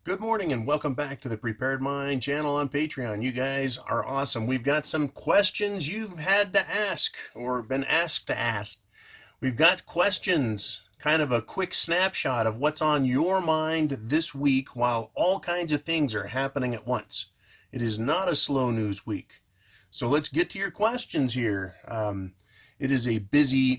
Good morning and welcome back to the Prepared Mind channel on Patreon. You guys are awesome. We've got some questions you've had to ask or been asked to ask. We've got questions, kind of a quick snapshot of what's on your mind this week while all kinds of things are happening at once. It is not a slow news week. So let's get to your questions here. It is a busy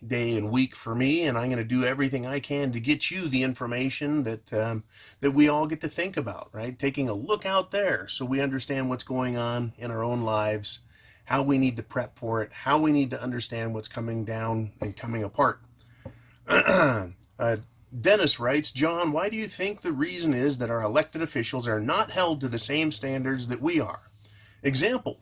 day and week for me, and I'm going to do everything I can to get you the information that we all get to think about, right? Taking a look out there so we understand what's going on in our own lives, how we need to prep for it, how we need to understand what's coming down and coming apart. Dennis writes, John, why do you think the reason is that our elected officials are not held to the same standards that we are? Example,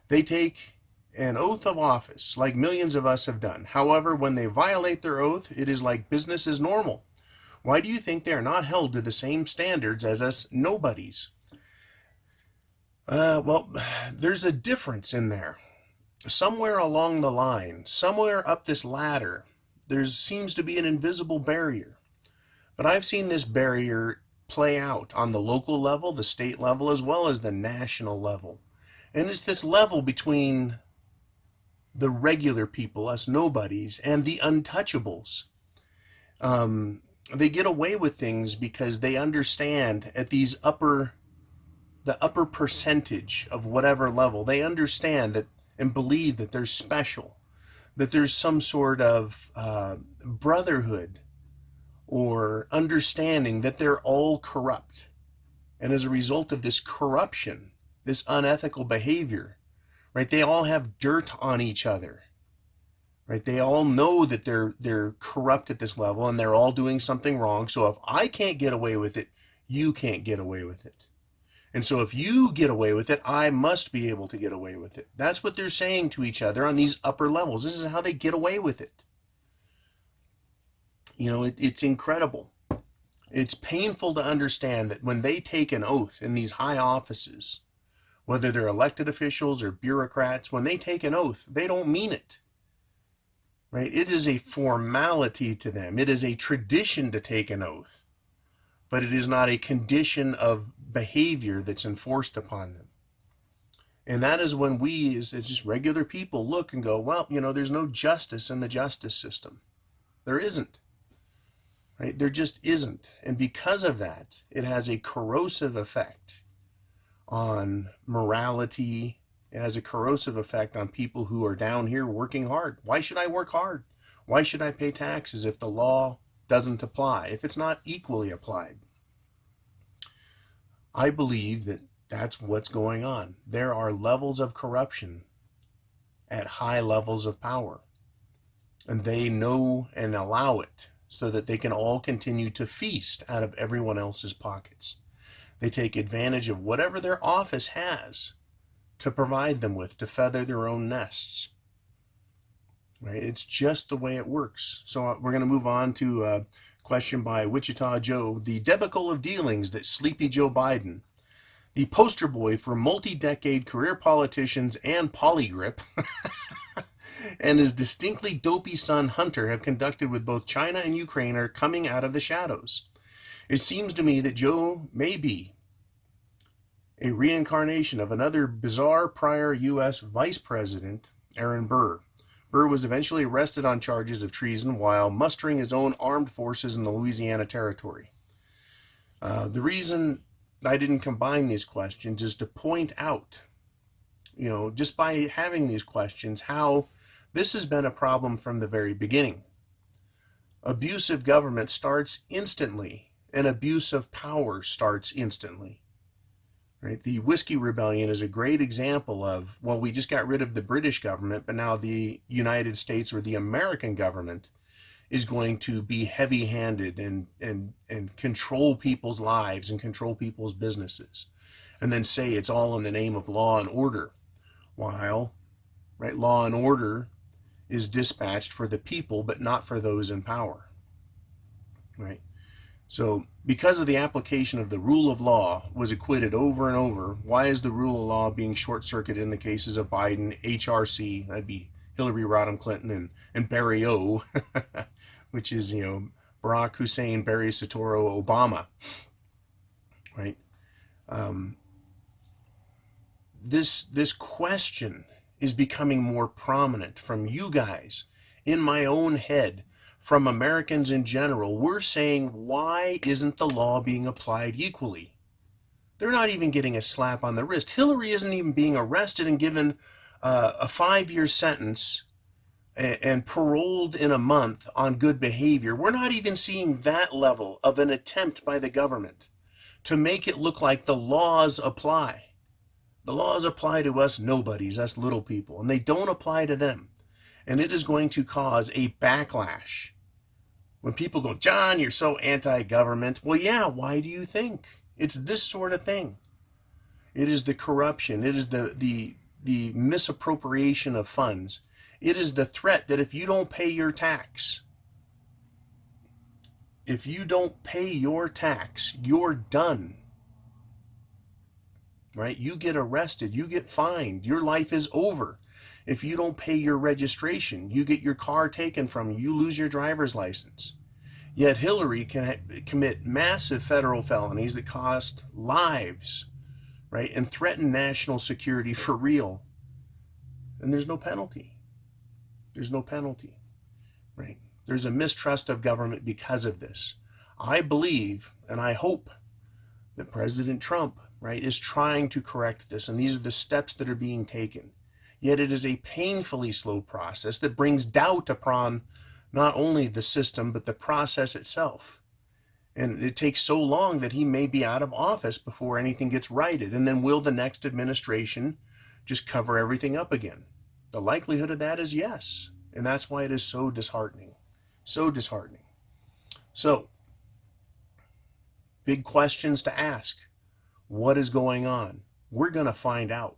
they take an oath of office, like millions of us have done. However, when they violate their oath, it is like business as normal. Why do you think they are not held to the same standards as us nobodies? Well, there's a difference in there. Somewhere along the line, somewhere up this ladder, there seems to be an invisible barrier. But I've seen this barrier play out on the local level, the state level, as well as the national level. And it's this level between the regular people, us nobodies, and the untouchables. They get away with things because they understand at the upper percentage of whatever level, they understand that and believe that they're special, that there's some sort of brotherhood or understanding that they're all corrupt. And as a result of this corruption, this unethical behavior, right? They all have dirt on each other, right? They all know that they're corrupt at this level and they're all doing something wrong. So if I can't get away with it, you can't get away with it. And so if you get away with it, I must be able to get away with it. That's what they're saying to each other on these upper levels. This is how they get away with it. You know, it's incredible. It's painful to understand that when they take an oath in these high offices, whether they're elected officials or bureaucrats, when they take an oath, they don't mean it, right? It is a formality to them. It is a tradition to take an oath, but it is not a condition of behavior that's enforced upon them. And that is when we, as just regular people, look and go, well, you know, there's no justice in the justice system. There isn't, right? There just isn't. And because of that, it has a corrosive effect on morality. It has a corrosive effect on people who are down here working hard. Why should I work hard? Why should I pay taxes if the law doesn't apply, if it's not equally applied? I believe that that's what's going on. There are levels of corruption at high levels of power, and they know and allow it so that they can all continue to feast out of everyone else's pockets. They take advantage of whatever their office has to provide them with, to feather their own nests. Right? It's just the way it works. So we're going to move on to a question by Wichita Joe. The debacle of dealings that Sleepy Joe Biden, the poster boy for multi-decade career politicians and polygrip, and his distinctly dopey son Hunter have conducted with both China and Ukraine are coming out of the shadows. It seems to me that Joe may be a reincarnation of another bizarre prior U.S. Vice President, Aaron Burr. Burr was eventually arrested on charges of treason while mustering his own armed forces in the Louisiana Territory. The reason I didn't combine these questions is to point out, you know, just by having these questions, how this has been a problem from the very beginning. Abusive government starts instantly. An abuse of power starts instantly, right? The Whiskey Rebellion is a great example of, well, we just got rid of the British government, but now the United States or the American government is going to be heavy-handed and control people's lives and control people's businesses, and then say it's all in the name of law and order, while, right, law and order is dispatched for the people, but not for those in power, right? So because of the application of the rule of law was acquitted over and over, why is the rule of law being short-circuited in the cases of Biden, HRC, that'd be Hillary Rodham Clinton, and Barry O, which is, Barack Hussein, Barry Soetoro, Obama, right? This question is becoming more prominent from you guys, in my own head, from Americans in general. We're saying, why isn't the law being applied equally? They're not even getting a slap on the wrist. Hillary isn't even being arrested and given a 5-year sentence and paroled in a month on good behavior. We're not even seeing that level of an attempt by the government to make it look like the laws apply. The laws apply to us nobodies, us little people, and they don't apply to them. And it is going to cause a backlash. When people go, John, you're so anti-government. Well, yeah, why do you think? It's this sort of thing. It is the corruption. It is the misappropriation of funds. It is the threat that if you don't pay your tax, you're done. Right? You get arrested, you get fined, your life is over. If you don't pay your registration, you get your car taken from you, you lose your driver's license. Yet Hillary can commit massive federal felonies that cost lives, right? And threaten national security for real. And there's no penalty. There's no penalty, right? There's a mistrust of government because of this. I believe, and I hope, that President Trump, right, is trying to correct this, and these are the steps that are being taken. Yet it is a painfully slow process that brings doubt upon not only the system, but the process itself. And it takes so long that he may be out of office before anything gets righted. And then will the next administration just cover everything up again? The likelihood of that is yes. And that's why it is so disheartening. So disheartening. So, big questions to ask. What is going on? We're going to find out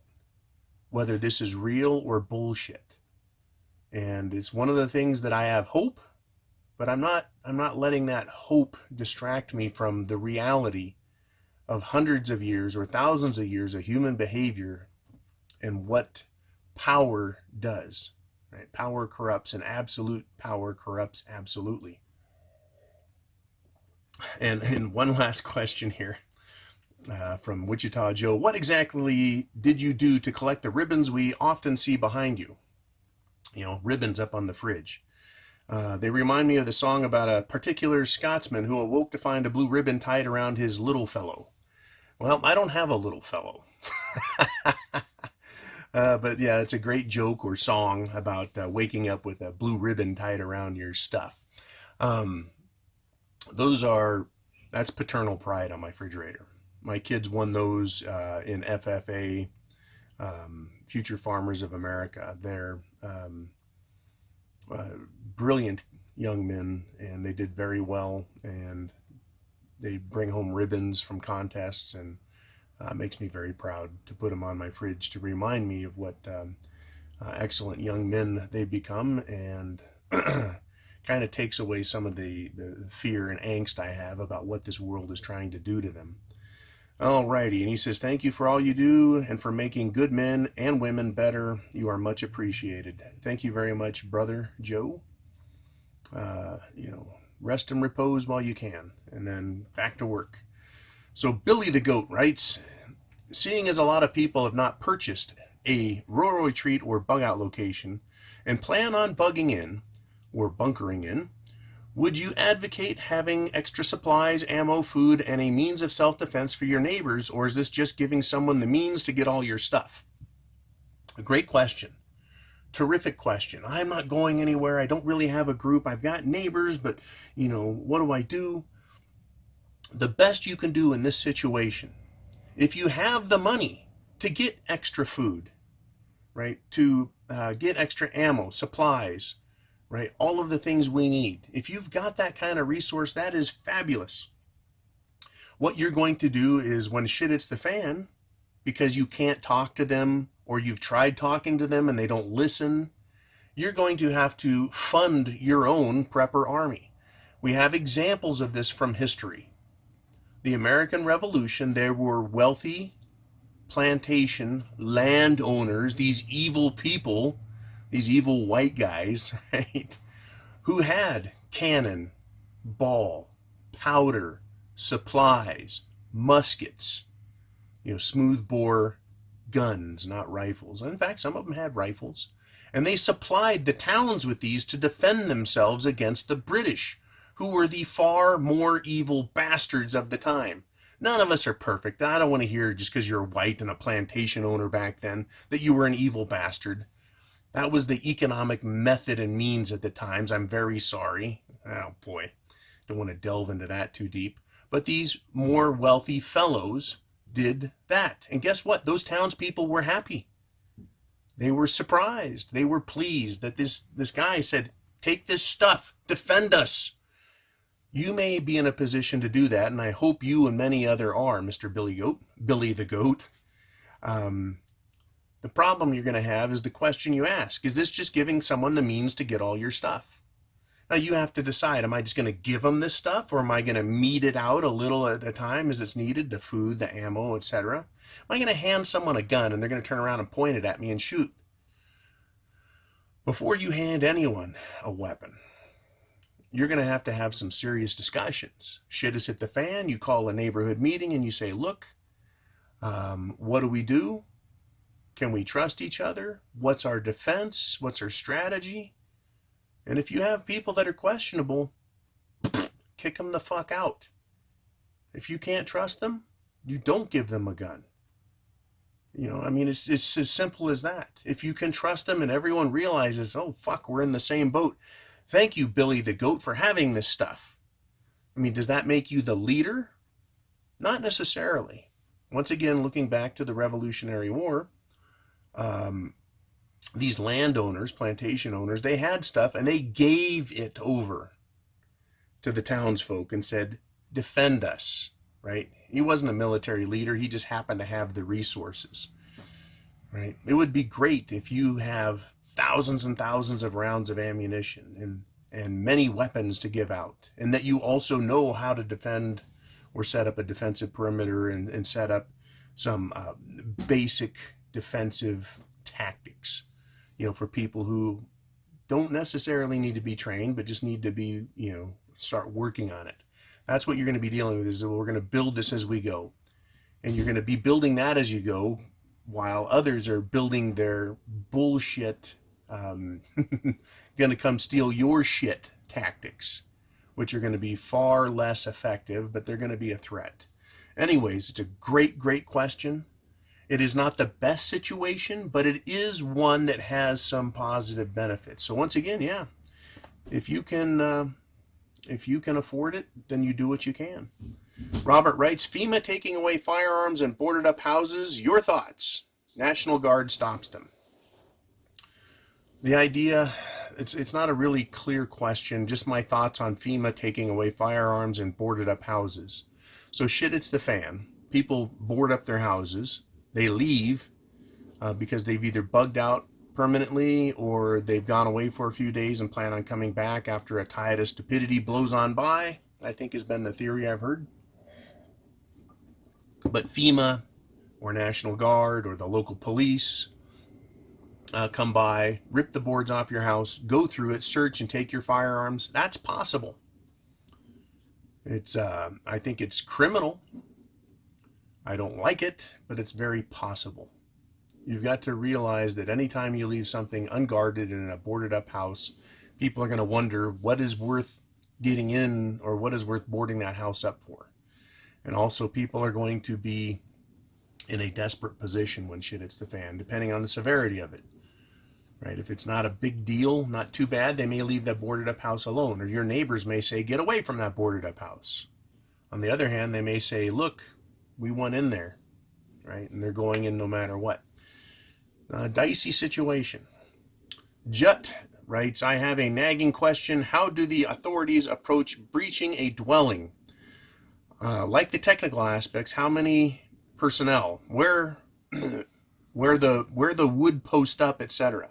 whether this is real or bullshit. And it's one of the things that I have hope, but I'm not letting that hope distract me from the reality of hundreds of years or thousands of years of human behavior and what power does. Right? Power corrupts, and absolute power corrupts absolutely. And one last question here. From Wichita Joe, what exactly did you do to collect the ribbons we often see behind you? You know, ribbons up on the fridge. They remind me of the song about a particular Scotsman who awoke to find a blue ribbon tied around his little fellow. Well, I don't have a little fellow. But yeah, it's a great joke or song about waking up with a blue ribbon tied around your stuff. That's paternal pride on my refrigerator. My kids won those in FFA, Future Farmers of America. They're brilliant young men, and they did very well, and they bring home ribbons from contests, and makes me very proud to put them on my fridge to remind me of what excellent young men they've become, and kind of takes away some of the fear and angst I have about what this world is trying to do to them. Alrighty, and he says, thank you for all you do and for making good men and women better. You are much appreciated. Thank you very much, Brother Joe. Rest and repose while you can, and then back to work. So Billy the Goat writes, seeing as a lot of people have not purchased a rural retreat or bug out location and plan on bugging in or bunkering in, would you advocate having extra supplies, ammo, food, and a means of self-defense for your neighbors, or is this just giving someone the means to get all your stuff? A great question. Terrific question. I'm not going anywhere. I don't really have a group. I've got neighbors, but, what do I do? The best you can do in this situation, if you have the money to get extra food, right, to get extra ammo, supplies, right? All of the things we need. If you've got that kind of resource, that is fabulous. What you're going to do is when shit hits the fan, because you can't talk to them or you've tried talking to them and they don't listen, you're going to have to fund your own prepper army. We have examples of this from history. The American Revolution, there were wealthy plantation landowners, these evil people, these evil white guys, right, who had cannon ball, powder, supplies, muskets, smoothbore guns, not rifles. In fact, some of them had rifles. And they supplied the towns with these to defend themselves against the British, who were the far more evil bastards of the time. None of us are perfect. I don't want to hear just because you're white and a plantation owner back then that you were an evil bastard. That was the economic method and means at the times. I'm very sorry. Oh boy, don't want to delve into that too deep. But these more wealthy fellows did that. And guess what? Those townspeople were happy. They were surprised. They were pleased that this guy said, take this stuff, defend us. You may be in a position to do that, and I hope you and many other are, Mr. Billy the Goat. The problem you're going to have is the question you ask. Is this just giving someone the means to get all your stuff? Now you have to decide, am I just going to give them this stuff, or am I going to mete it out a little at a time as it's needed, the food, the ammo, etc.? Am I going to hand someone a gun and they're going to turn around and point it at me and shoot? Before you hand anyone a weapon, you're going to have some serious discussions. Shit has hit the fan, you call a neighborhood meeting and you say, look, what do we do? Can we trust each other? What's our defense? What's our strategy? And if you have people that are questionable, kick them the fuck out. If you can't trust them, you don't give them a gun. It's as simple as that. If you can trust them and everyone realizes, oh fuck, we're in the same boat. Thank you, Billy the Goat, for having this stuff. Does that make you the leader? Not necessarily. Once again, looking back to the Revolutionary War, these landowners, plantation owners, they had stuff and they gave it over to the townsfolk and said, defend us, right? He wasn't a military leader. He just happened to have the resources, right? It would be great if you have thousands and thousands of rounds of ammunition and many weapons to give out, and that you also know how to defend or set up a defensive perimeter and set up some basic defensive tactics, for people who don't necessarily need to be trained, but just need to be, start working on it. That's what you're going to be dealing with, is that we're going to build this as we go. And you're going to be building that as you go, while others are building their bullshit, going to come steal your shit tactics, which are going to be far less effective, but they're going to be a threat. Anyways, it's a great, great question. It is not the best situation, but it is one that has some positive benefits. So once again, yeah, if you can afford it, then you do what you can. Robert writes, FEMA taking away firearms and boarded up houses. Your thoughts? National Guard stops them. The idea, it's not a really clear question, just my thoughts on FEMA taking away firearms and boarded up houses. So shit hits the fan. People board up their houses. They leave because they've either bugged out permanently or they've gone away for a few days and plan on coming back after a tide of stupidity blows on by, I think has been the theory I've heard. But FEMA or National Guard or the local police come by, rip the boards off your house, go through it, search and take your firearms. That's possible. It's I think it's criminal. I don't like it, but it's very possible. You've got to realize that anytime you leave something unguarded in a boarded up house, people are going to wonder what is worth getting in or what is worth boarding that house up for. And also people are going to be in a desperate position when shit hits the fan, depending on the severity of it. Right? If it's not a big deal, not too bad, they may leave that boarded up house alone. Or your neighbors may say, get away from that boarded up house. On the other hand, they may say, look, we want in there, right? And they're going in no matter what. Dicey situation. Jut writes, I have a nagging question. How do the authorities approach breaching a dwelling? Like the technical aspects, how many personnel? Where the wood post up, etc.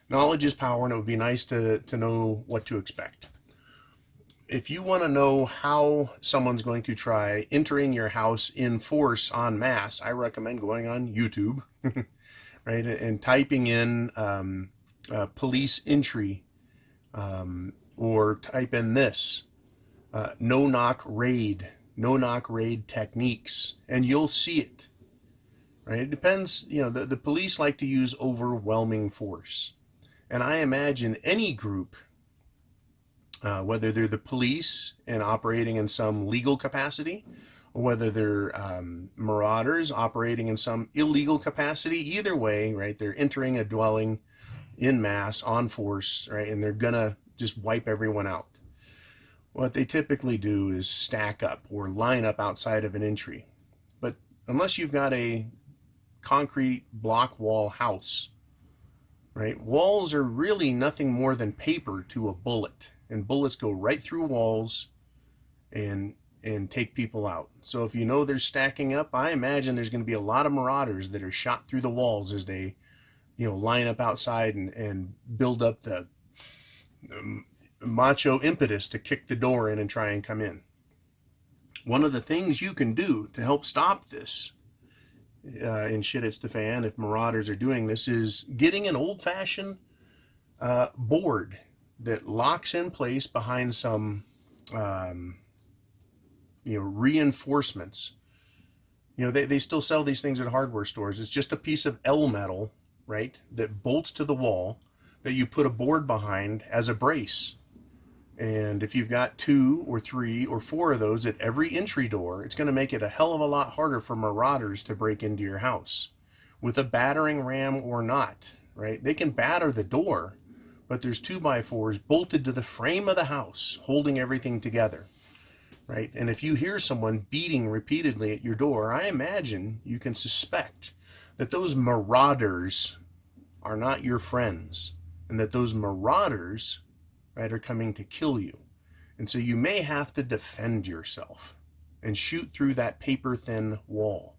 Knowledge is power, and it would be nice to know what to expect. If you want to know how someone's going to try entering your house in force en masse, I recommend going on YouTube, right, and typing in police entry, or type in this, no-knock raid techniques, and you'll see it. Right? It depends, the police like to use overwhelming force. And I imagine any group, whether they're the police and operating in some legal capacity, or whether they're marauders operating in some illegal capacity, either way, right, they're entering a dwelling in mass on force, right, and they're gonna just wipe everyone out. What they typically do is stack up or line up outside of an entry. But unless you've got a concrete block wall house, right, walls are really nothing more than paper to a bullet, and bullets go right through walls and take people out. So if you know they're stacking up, I imagine there's going to be a lot of marauders that are shot through the walls as they, line up outside and build up the macho impetus to kick the door in and try and come in. One of the things you can do to help stop this in Shit Hits the Fan, if marauders are doing this, is getting an old-fashioned board that locks in place behind some reinforcements. They still sell these things at hardware stores. It's just a piece of L metal, right, that bolts to the wall that you put a board behind as a brace. And if you've got 2 or 3 or 4 of those at every entry door, it's going to make it a hell of a lot harder for marauders to break into your house. With a battering ram or not, right? They can batter the door, but there's 2x4s bolted to the frame of the house, holding everything together, right? And if you hear someone beating repeatedly at your door, I imagine you can suspect that those marauders are not your friends, and that those marauders, right, are coming to kill you. And so you may have to defend yourself and shoot through that paper-thin wall,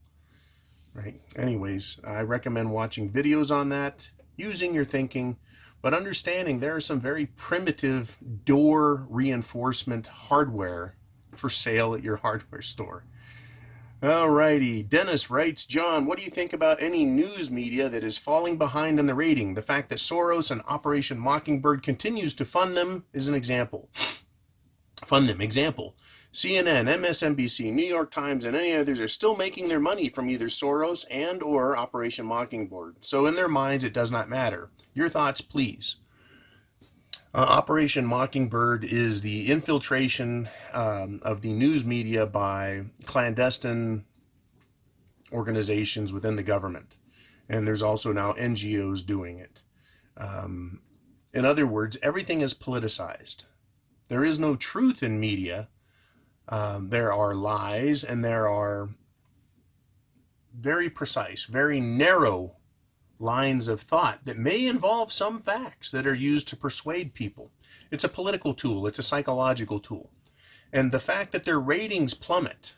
right? Anyways, I recommend watching videos on that, using your thinking, but understanding there are some very primitive door reinforcement hardware for sale at your hardware store. Alrighty, Dennis writes, John, what do you think about any news media that is falling behind in the rating? The fact that Soros and Operation Mockingbird continues to fund them is an example. Example, CNN, MSNBC, New York Times, and any others are still making their money from either Soros and or Operation Mockingbird. So in their minds, it does not matter. Your thoughts, please. Operation Mockingbird is the infiltration of the news media by clandestine organizations within the government. And there's also now NGOs doing it. In other words, everything is politicized. There is no truth in media. There are lies, and there are very precise, very narrow lines of thought that may involve some facts that are used to persuade people. It's a political tool. It's a psychological tool. And the fact that their ratings plummet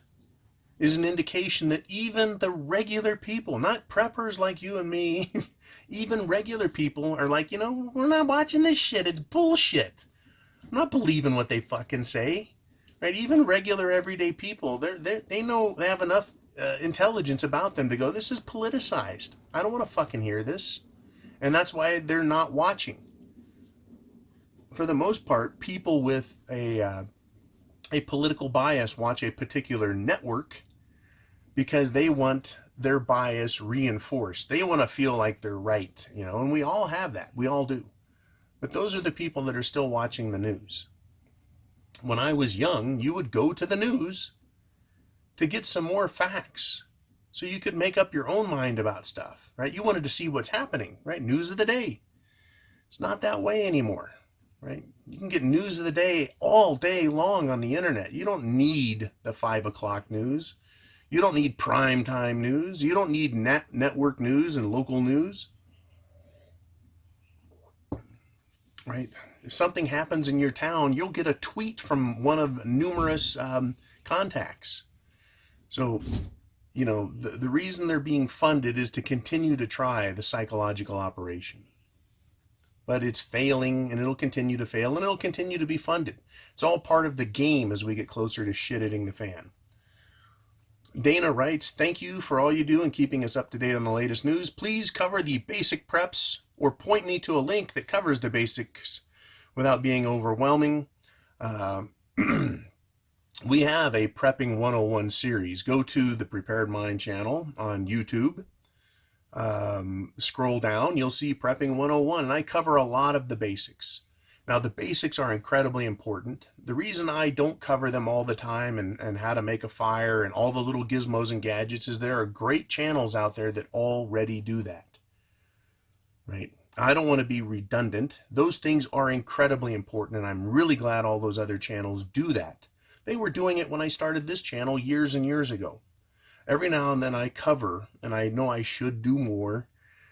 is an indication that even the regular people, not preppers like you and me, even regular people are like, we're not watching this shit. It's bullshit. I'm not believing what they fucking say. Right? Even regular everyday people, they know, they have enough intelligence about them to go, this is politicized. I don't want to fucking hear this. And that's why they're not watching. For the most part, people with a political bias watch a particular network because they want their bias reinforced. They want to feel like they're right, and we all have that. We all do. But those are the people that are still watching the news. When I was young, you would go to the news to get some more facts so you could make up your own mind about stuff, right? You wanted to see what's happening, right? News of the day. It's not that way anymore, right? You can get news of the day all day long on the internet. You don't need the 5 o'clock news. You don't need prime time news. You don't need network news and local news, right? If something happens in your town, you'll get a tweet from one of numerous contacts. So, the reason they're being funded is to continue to try the psychological operation. But it's failing, and it'll continue to fail, and it'll continue to be funded. It's all part of the game as we get closer to shit-hitting the fan. Dana writes, thank you for all you do in keeping us up to date on the latest news. Please cover the basic preps or point me to a link that covers the basics without being overwhelming. we have a Prepping 101 series. Go to the Prepared Mind channel on YouTube. Scroll down, you'll see Prepping 101, and I cover a lot of the basics. Now, the basics are incredibly important. The reason I don't cover them all the time and how to make a fire and all the little gizmos and gadgets is there are great channels out there that already do that, right? I don't want to be redundant. Those things are incredibly important, and I'm really glad all those other channels do that. They were doing it when I started this channel years and years ago. Every now and then I cover, and I know I should do more,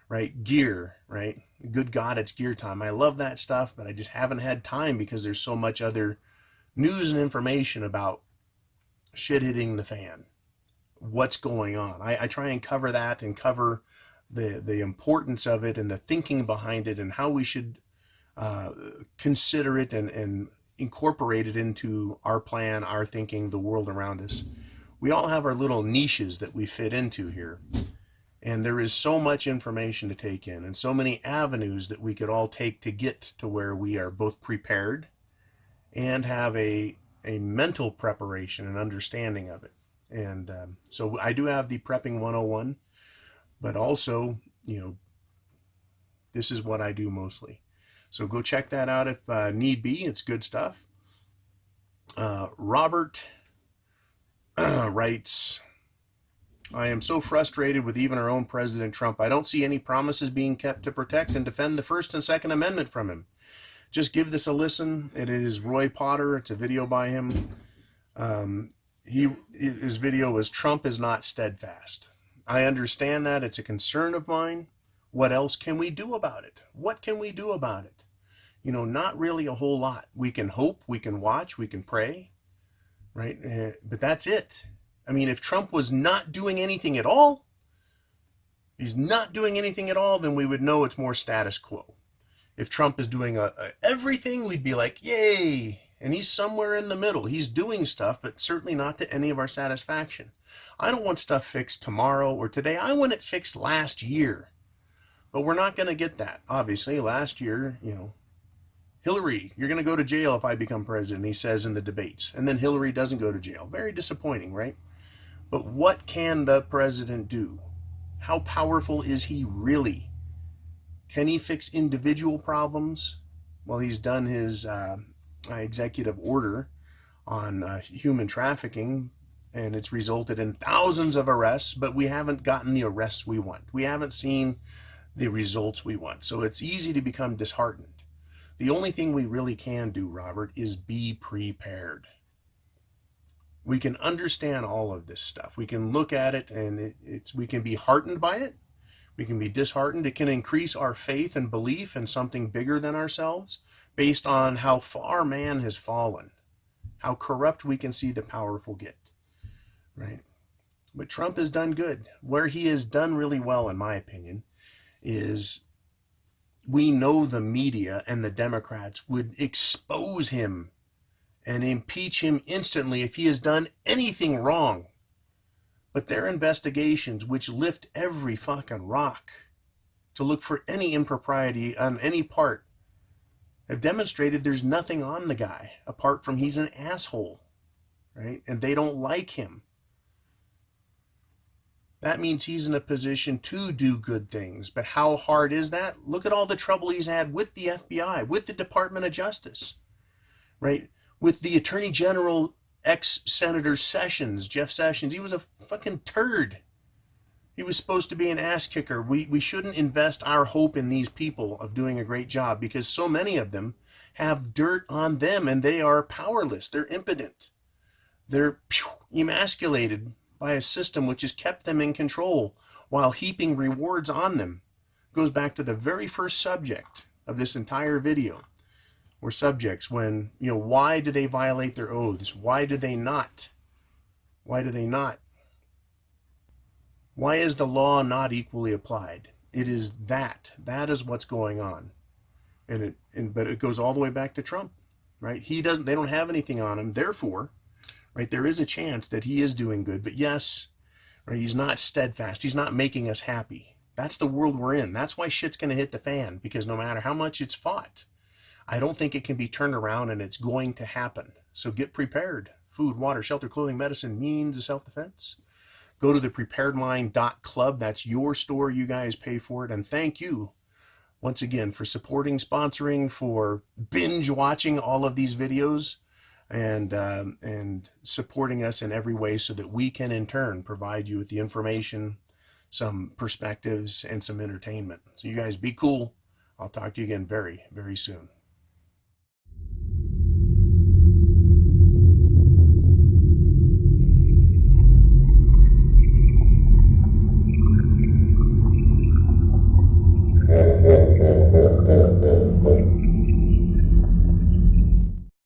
right? Gear, right? Good God, it's gear time. I love that stuff, but I just haven't had time because there's so much other news and information about shit hitting the fan. What's going on? I try and cover that and cover the importance of it and the thinking behind it and how we should consider it and incorporate it into our plan, our thinking, the world around us. We all have our little niches that we fit into here. And there is so much information to take in and so many avenues that we could all take to get to where we are both prepared and have a mental preparation and understanding of it. And so I do have the Prepping 101, but also, this is what I do mostly. So go check that out if need be. It's good stuff. Robert writes, I am so frustrated with even our own President Trump. I don't see any promises being kept to protect and defend the First and Second Amendment from him. Just give this a listen. It is Roy Potter. It's a video by him. His video was Trump is not steadfast. I understand that. It's a concern of mine. What else can we do about it? What can we do about it? Not really a whole lot. We can hope, we can watch, we can pray, right? But that's it. I mean, if Trump was not doing anything at all, he's not doing anything at all, then we would know it's more status quo. If Trump is doing everything, we'd be like, yay. And he's somewhere in the middle. He's doing stuff, but certainly not to any of our satisfaction. I don't want stuff fixed tomorrow or today. I want it fixed last year. But we're not going to get that. Obviously, last year, Hillary, you're going to go to jail if I become president, he says in the debates. And then Hillary doesn't go to jail. Very disappointing, right? But what can the president do? How powerful is he really? Can he fix individual problems? Well, he's done his executive order on human trafficking, and it's resulted in thousands of arrests, but we haven't gotten the arrests we want. We haven't seen the results we want. So it's easy to become disheartened. The only thing we really can do, Robert, is be prepared. We can understand all of this stuff. We can look at it and we can be heartened by it. We can be disheartened. It can increase our faith and belief in something bigger than ourselves based on how far man has fallen, how corrupt we can see the powerful get, right? But Trump has done good. Where he has done really well, in my opinion, is we know the media and the Democrats would expose him and impeach him instantly if he has done anything wrong. But their investigations, which lift every fucking rock to look for any impropriety on any part, have demonstrated there's nothing on the guy apart from he's an asshole, right? And they don't like him. That means he's in a position to do good things. But how hard is that? Look at all the trouble he's had with the FBI, with the Department of Justice, right? With the Attorney General, ex-Senator Sessions, Jeff Sessions. He was a fucking turd. He was supposed to be an ass kicker. We shouldn't invest our hope in these people of doing a great job because so many of them have dirt on them and they are powerless. They're impotent. They're emasculated by a system which has kept them in control while heaping rewards on them. Goes back to the very first subject of this entire video. Or subjects when, why do they violate their oaths? Why do they not? Why do they not? Why is the law not equally applied? It is that. That is what's going on. But it goes all the way back to Trump, right? They don't have anything on him. Therefore, right, there is a chance that he is doing good. But yes, right, he's not steadfast. He's not making us happy. That's the world we're in. That's why shit's going to hit the fan, because no matter how much it's fought, I don't think it can be turned around, and it's going to happen. So get prepared food, water, shelter, clothing, medicine, means of self-defense. Go to the preparedmind.club. That's your store. You guys pay for it. And thank you once again for supporting, sponsoring, for binge watching all of these videos, and supporting us in every way so that we can in turn provide you with the information, some perspectives, and some entertainment. So you guys be cool. I'll talk to you again very, very soon.